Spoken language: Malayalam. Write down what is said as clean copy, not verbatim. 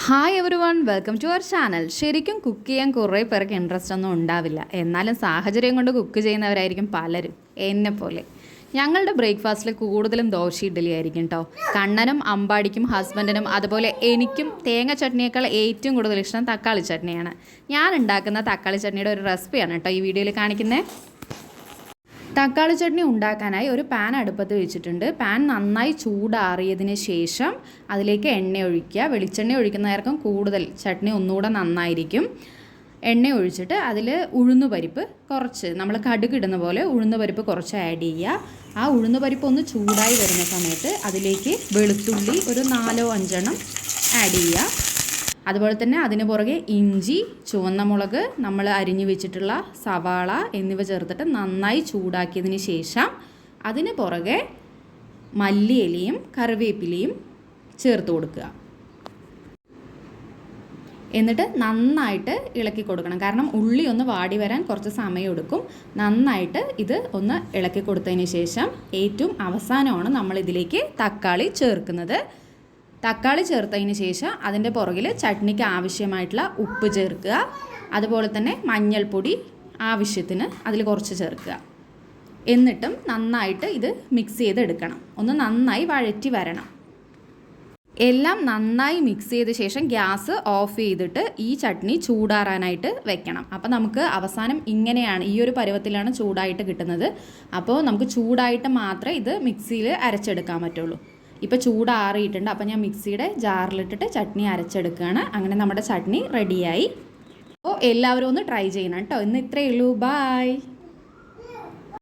Hi everyone, welcome to our channel. ശരിക്കും കുക്ക് ചെയ്യാൻ കുറേ പേർക്ക് ഇൻട്രസ്റ്റ് ഒന്നും ഉണ്ടാവില്ല. എന്നാലും സാഹചര്യം കൊണ്ട് കുക്ക് ചെയ്യുന്നവരായിരിക്കും പലരും, എന്നെപ്പോലെ. ഞങ്ങളുടെ ബ്രേക്ക്ഫാസ്റ്റിൽ കൂടുതലും ദോശ ഇഡ്ഡലി ആയിരിക്കും കേട്ടോ. കണ്ണനും അമ്പാടിക്കും ഹസ്ബൻഡിനും അതുപോലെ എനിക്കും തേങ്ങ ചട്നിയേക്കാൾ ഏറ്റവും കൂടുതൽ ഇഷ്ടം തക്കാളി ചട്നിയാണ്. ഞാൻ ഉണ്ടാക്കുന്ന തക്കാളി ചട്നിയുടെ ഒരു റെസിപ്പിയാണ് കേട്ടോ ഈ വീഡിയോയിൽ കാണിക്കുന്നത്. തക്കാളി ചട്നി ഉണ്ടാക്കാനായി ഒരു പാൻ അടുപ്പത്ത് വെച്ചിട്ടുണ്ട്. പാൻ നന്നായി ചൂടാറിയതിന് ശേഷം അതിലേക്ക് എണ്ണ ഒഴിക്കുക. വെളിച്ചെണ്ണ ഒഴിക്കുന്നതായിരിക്കും കൂടുതൽ ചട്നി ഒന്നുകൂടെ നന്നായിരിക്കും. എണ്ണ ഒഴിച്ചിട്ട് അതിൽ ഉഴുന്നുപരിപ്പ് കുറച്ച്, നമ്മൾ കടുക് ഇടുന്ന പോലെ ഉഴുന്നുപരിപ്പ് കുറച്ച് ആഡ് ചെയ്യുക. ആ ഉഴുന്നുപരിപ്പ് ഒന്ന് ചൂടായി വരുന്ന സമയത്ത് അതിലേക്ക് വെളുത്തുള്ളി ഒരു 4-5 ആഡ് ചെയ്യുക. അതുപോലെ തന്നെ അതിന് പുറകെ ഇഞ്ചി, ചുവന്ന മുളക്, നമ്മൾ അരിഞ്ഞു വെച്ചിട്ടുള്ള സവാള എന്നിവ ചേർത്തിട്ട് നന്നായി ചൂടാക്കിയതിന് ശേഷം അതിന് പുറകെ മല്ലിയിലയും കറിവേപ്പിലയും ചേർത്ത് കൊടുക്കുക. എന്നിട്ട് നന്നായിട്ട് ഇളക്കി കൊടുക്കണം. കാരണം ഉള്ളി ഒന്ന് വാടി വരാൻ കുറച്ച് സമയം എടുക്കും. നന്നായിട്ട് ഇത് ഒന്ന് ഇളക്കി കൊടുത്തതിന് ശേഷം ഏറ്റവും അവസാനമാണ് നമ്മൾ ഇതിലേക്ക് തക്കാളി ചേർക്കുന്നത്. തക്കാളി ചേർത്തതിന് ശേഷം അതിൻ്റെ പുറകിൽ ചട്നിക്ക് ആവശ്യമായിട്ടുള്ള ഉപ്പ് ചേർക്കുക. അതുപോലെ തന്നെ മഞ്ഞൾപ്പൊടി ആവശ്യത്തിന് അതിൽ കുറച്ച് ചേർക്കുക. എന്നിട്ടും നന്നായിട്ട് ഇത് മിക്സ് ചെയ്തെടുക്കണം. ഒന്ന് നന്നായി വഴറ്റി വരണം. എല്ലാം നന്നായി മിക്സ് ചെയ്ത ശേഷം ഗ്യാസ് ഓഫ് ചെയ്തിട്ട് ഈ ചട്നി ചൂടാറാനായിട്ട് വെക്കണം. അപ്പോൾ നമുക്ക് അവസാനം ഇങ്ങനെയാണ്, ഈ ഒരു പരുവത്തിലാണ് ചൂടായിട്ട് കിട്ടുന്നത്. അപ്പോൾ നമുക്ക് ചൂടായിട്ട് മാത്രമേ ഇത് മിക്സിയിൽ അരച്ചെടുക്കാൻ പറ്റുള്ളൂ. ഇപ്പോൾ ചൂടാറിയിട്ടുണ്ട്. അപ്പോൾ ഞാൻ മിക്സിയുടെ ജാറിലിട്ടിട്ട് ചട്നി അരച്ചെടുക്കുകയാണ്. അങ്ങനെ നമ്മുടെ ചട്നി റെഡിയായി. അപ്പോൾ എല്ലാവരും ഒന്ന് ട്രൈ ചെയ്യണം കേട്ടോ. ഇന്ന് ഇത്രയേ ഉള്ളൂ. ബായ്.